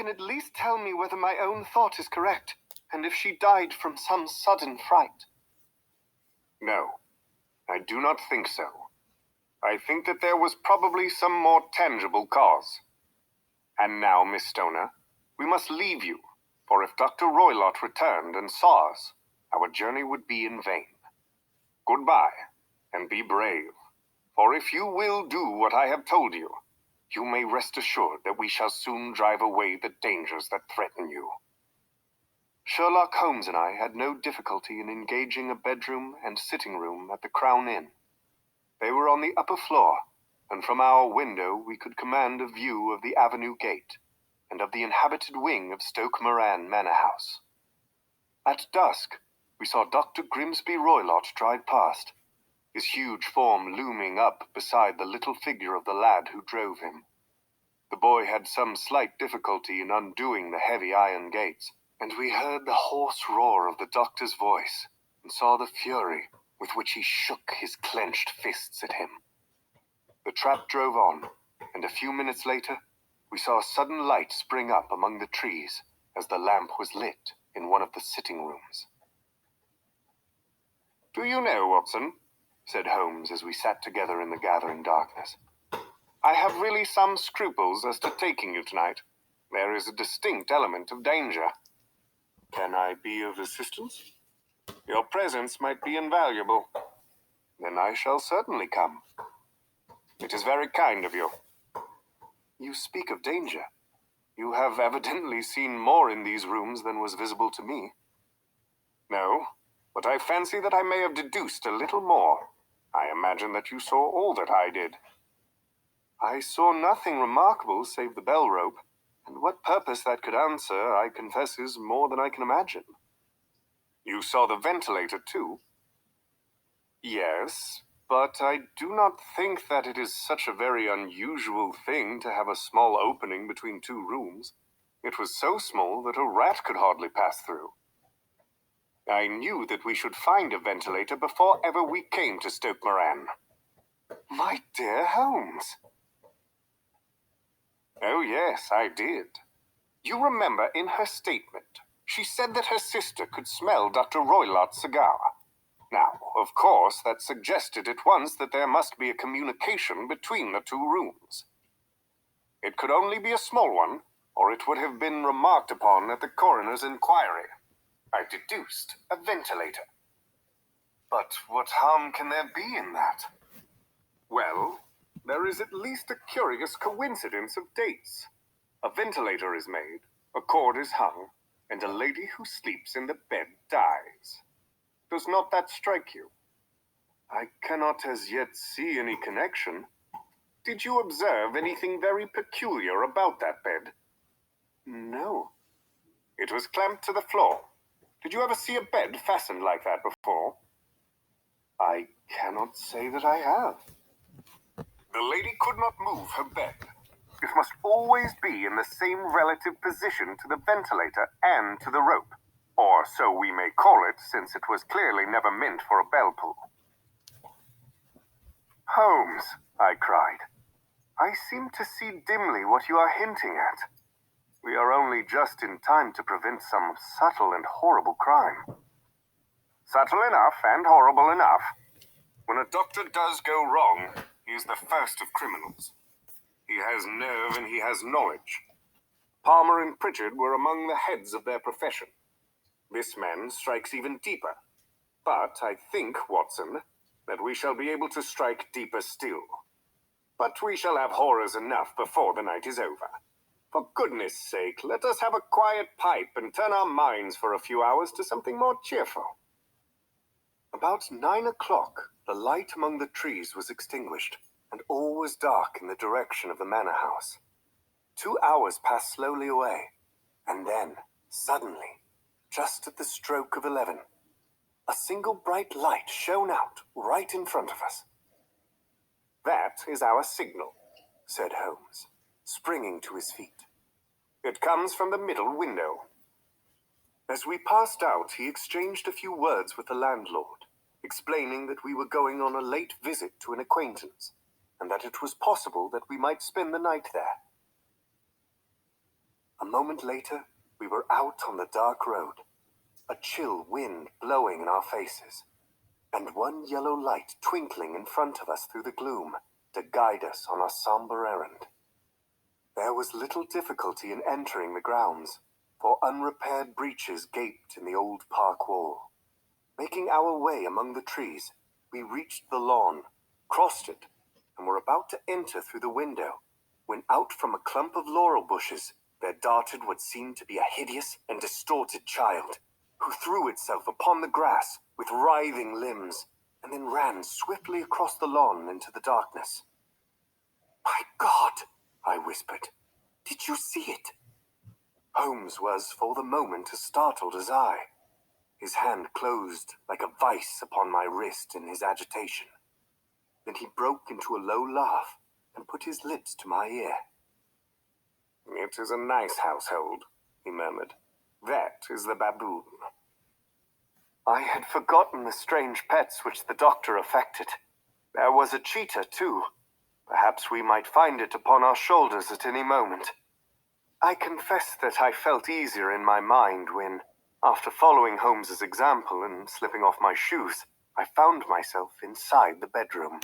can at least tell me whether my own thought is correct, and if she died from some sudden fright. No, I do not think so. I think that there was probably some more tangible cause. And now, Miss Stoner, we must leave you, for if Dr. Roylott returned and saw us, our journey would be in vain. Goodbye, and be brave, for if you will do what I have told you, you may rest assured that we shall soon drive away the dangers that threaten you. Sherlock Holmes and I had no difficulty in engaging a bedroom and sitting room at the Crown Inn. They were on the upper floor, and from our window we could command a view of the avenue gate and of the inhabited wing of Stoke Moran Manor House. At dusk, we saw Dr. Grimsby Roylott drive past, his huge form looming up beside the little figure of the lad who drove him. The boy had some slight difficulty in undoing the heavy iron gates, and we heard the hoarse roar of the doctor's voice and saw the fury with which he shook his clenched fists at him. The trap drove on, and a few minutes later, we saw a sudden light spring up among the trees as the lamp was lit in one of the sitting rooms. "Do you know, Watson," said Holmes as we sat together in the gathering darkness, "I have really some scruples as to taking you tonight. There is a distinct element of danger." "Can I be of assistance?" "Your presence might be invaluable." "Then I shall certainly come." "It is very kind of you." "You speak of danger. You have evidently seen more in these rooms than was visible to me." "No, but I fancy that I may have deduced a little more. I imagine that you saw all that I did." "I saw nothing remarkable save the bell rope, and what purpose that could answer, I confess, is more than I can imagine." "You saw the ventilator, too?" "Yes, but I do not think that it is such a very unusual thing to have a small opening between two rooms. It was so small that a rat could hardly pass through." "I knew that we should find a ventilator before ever we came to Stoke Moran." "My dear Holmes!" "Oh, yes, I did. You remember in her statement, she said that her sister could smell Dr. Roylott's cigar. Now, of course, that suggested at once that there must be a communication between the two rooms. It could only be a small one, or it would have been remarked upon at the coroner's inquiry. I deduced a ventilator." "But what harm can there be in that?" "Well, there is at least a curious coincidence of dates. A ventilator is made, a cord is hung, and a lady who sleeps in the bed dies. Does not that strike you?" "I cannot as yet see any connection." "Did you observe anything very peculiar about that bed?" "No." "It was clamped to the floor. Did you ever see a bed fastened like that before?" "I cannot say that I have." "The lady could not move her bed. It must always be in the same relative position to the ventilator and to the rope, or so we may call it, since it was clearly never meant for a bell pull." "Holmes," I cried, "I seem to see dimly what you are hinting at. We are only just in time to prevent some subtle and horrible crime." "Subtle enough and horrible enough. When a doctor does go wrong, he is the first of criminals. He has nerve and he has knowledge. Palmer and Pritchard were among the heads of their profession. This man strikes even deeper. But I think, Watson, that we shall be able to strike deeper still. But we shall have horrors enough before the night is over. For goodness sake, let us have a quiet pipe and turn our minds for a few hours to something more cheerful." About 9 o'clock, the light among the trees was extinguished, and all was dark in the direction of the manor house. 2 hours passed slowly away, and then, suddenly, just at the stroke of 11, a single bright light shone out right in front of us. "That is our signal," said Holmes, springing to his feet. "It comes from the middle window." As we passed out, he exchanged a few words with the landlord, explaining that we were going on a late visit to an acquaintance, and that it was possible that we might spend the night there. A moment later, we were out on the dark road, a chill wind blowing in our faces, and one yellow light twinkling in front of us through the gloom to guide us on our somber errand. There was little difficulty in entering the grounds, for unrepaired breaches gaped in the old park wall. Making our way among the trees, we reached the lawn, crossed it, and were about to enter through the window, when out from a clump of laurel bushes there darted what seemed to be a hideous and distorted child, who threw itself upon the grass with writhing limbs, and then ran swiftly across the lawn into the darkness. "My God!" I whispered. "Did you see it?" Holmes was for the moment as startled as I. His hand closed like a vice upon my wrist in his agitation. Then he broke into a low laugh and put his lips to my ear. "It is a nice household," he murmured. "That is the baboon." I had forgotten the strange pets which the doctor affected. There was a cheetah, too. Perhaps we might find it upon our shoulders at any moment. I confess that I felt easier in my mind when, after following Holmes's example and slipping off my shoes, I found myself inside the bedroom.